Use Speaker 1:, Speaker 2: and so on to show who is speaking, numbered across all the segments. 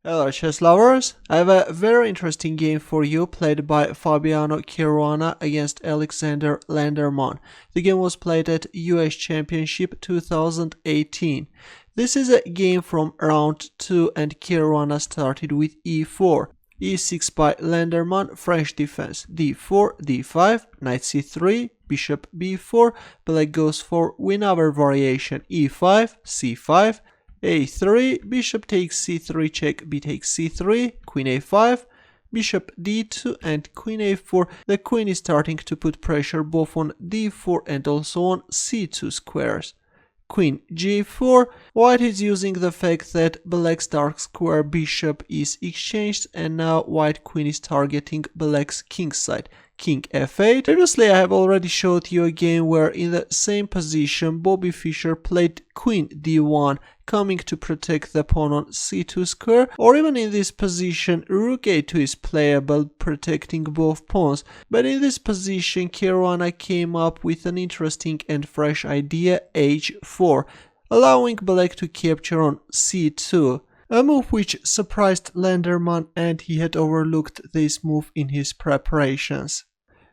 Speaker 1: Hello chess lovers, I have a very interesting game for you played by Fabiano Caruana against Aleksandr Lenderman. The game was played at US Championship 2018. This is a game from round 2 and Caruana started with e4, e6 by Lenderman, French defense, d4, d5, knight c3, bishop b4, black goes for another variation, e5, c5, a3, bishop takes c3 check, b takes c3, queen a5, bishop d2 and queen a4. The queen is starting to put pressure both on d4 and also on c2 squares. Queen g4, white is using the fact that black's dark square bishop is exchanged and now white queen is targeting black's king side. King f8. Previously I have already showed you a game where in the same position Bobby Fischer played queen d1 coming to protect the pawn on c2 square, or even in this position rook a2 is playable protecting both pawns, but in this position Caruana came up with an interesting and fresh idea, h4, allowing black to capture on c2. A move which surprised Lenderman and he had overlooked this move in his preparations.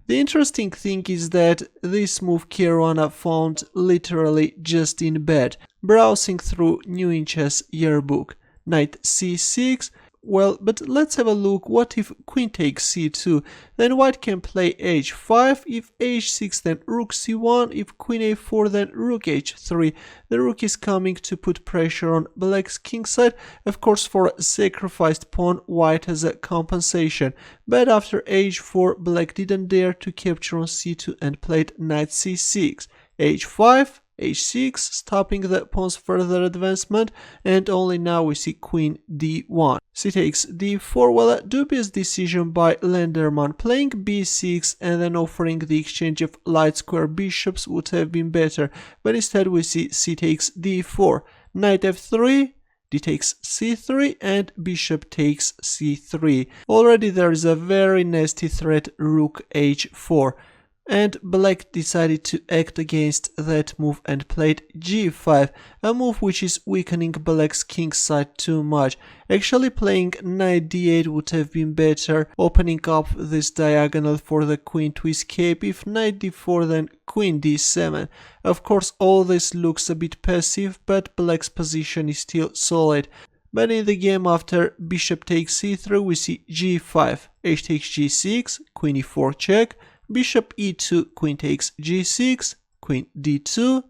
Speaker 1: The interesting thing is that this move Caruana found literally just in bed, browsing through New in Chess yearbook. Knight c6, well, but let's have a look. What if queen takes c2? Then white can play h5, if h6 then rook c1, if queen a4 then rook h3. The rook is coming to put pressure on black's king side. Of course, for a sacrificed pawn, white has a compensation. But after h4, black didn't dare to capture on c2 and played knight c6, h5, h6, stopping the pawn's further advancement, and only now we see queen d1. C takes d4, well, a dubious decision by Lenderman. Playing b6 and then offering the exchange of light square bishops would have been better, but instead we see c takes d4, knight f3, d takes c3 and bishop takes c3. Already there is a very nasty threat, rook h4. And black decided to act against that move and played g5, a move which is weakening black's king side too much. Actually playing knight d8 would have been better, opening up this diagonal for the queen to escape. If knight d4 then queen d7. Of course all this looks a bit passive, but black's position is still solid. But in the game after bishop takes c3 we see g5, h takes g6, queen e4 check, bishop e2, queen takes g6, queen d2,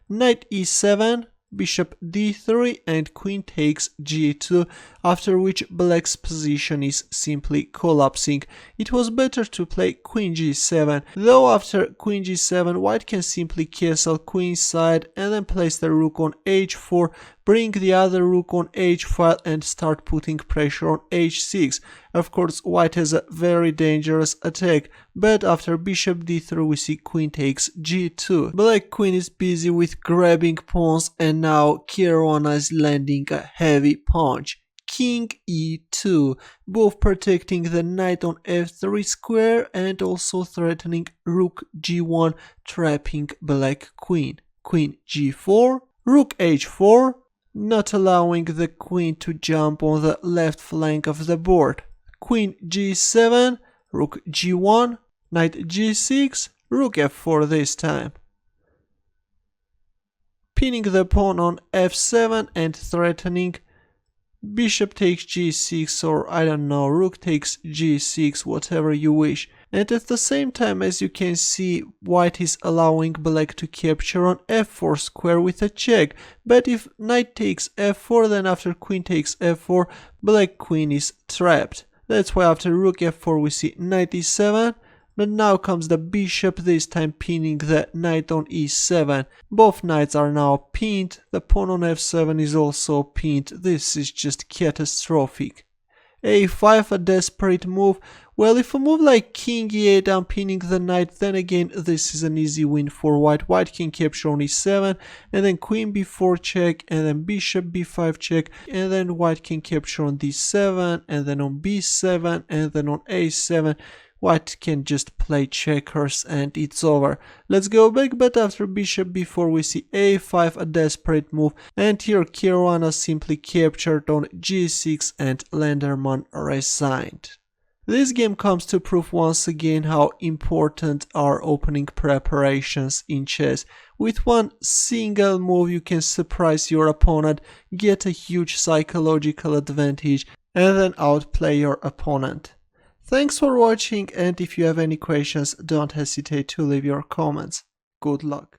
Speaker 1: knight e7, bishop d3 and queen takes g2, after which black's position is simply collapsing. It was better to play queen g7, though after queen g7 white can simply castle queenside and then place the rook on h4, bring the other rook on h5 and start putting pressure on h6. Of course white has a very dangerous attack, but after bishop d3 we see queen takes g2. Black queen is busy with grabbing pawns and now Caruana is landing a heavy punch. King e2, both protecting the knight on f3 square and also threatening rook g1, trapping black queen. Queen g4, rook h4, not allowing the queen to jump on the left flank of the board. Queen g7, rook g1, knight g6, rook f4 this time. Pinning the pawn on f7 and threatening bishop takes g6, or I don't know, rook takes g6, whatever you wish. And at the same time, as you can see, white is allowing black to capture on f4 square with a check. But if knight takes f4, then after queen takes f4, black queen is trapped. That's why after rook f4 we see knight e7, but now comes the bishop, this time pinning the knight on e7. Both knights are now pinned, the pawn on f7 is also pinned. This is just catastrophic. a5, a desperate move. Well, if a move like king e8 I'm pinning the knight, then again this is an easy win for white. White can capture on e7 and then queen b4 check and then bishop b5 check, and then white can capture on d7 and then on b7 and then on a7. white can just play checkers and it's over. Let's go back, but after bishop b4 we see a5, a desperate move, and here Caruana simply captured on g6 and Lenderman resigned. This game comes to prove once again how important are opening preparations in chess. With one single move you can surprise your opponent, get a huge psychological advantage, and then outplay your opponent. Thanks for watching, and if you have any questions, don't hesitate to leave your comments. Good luck.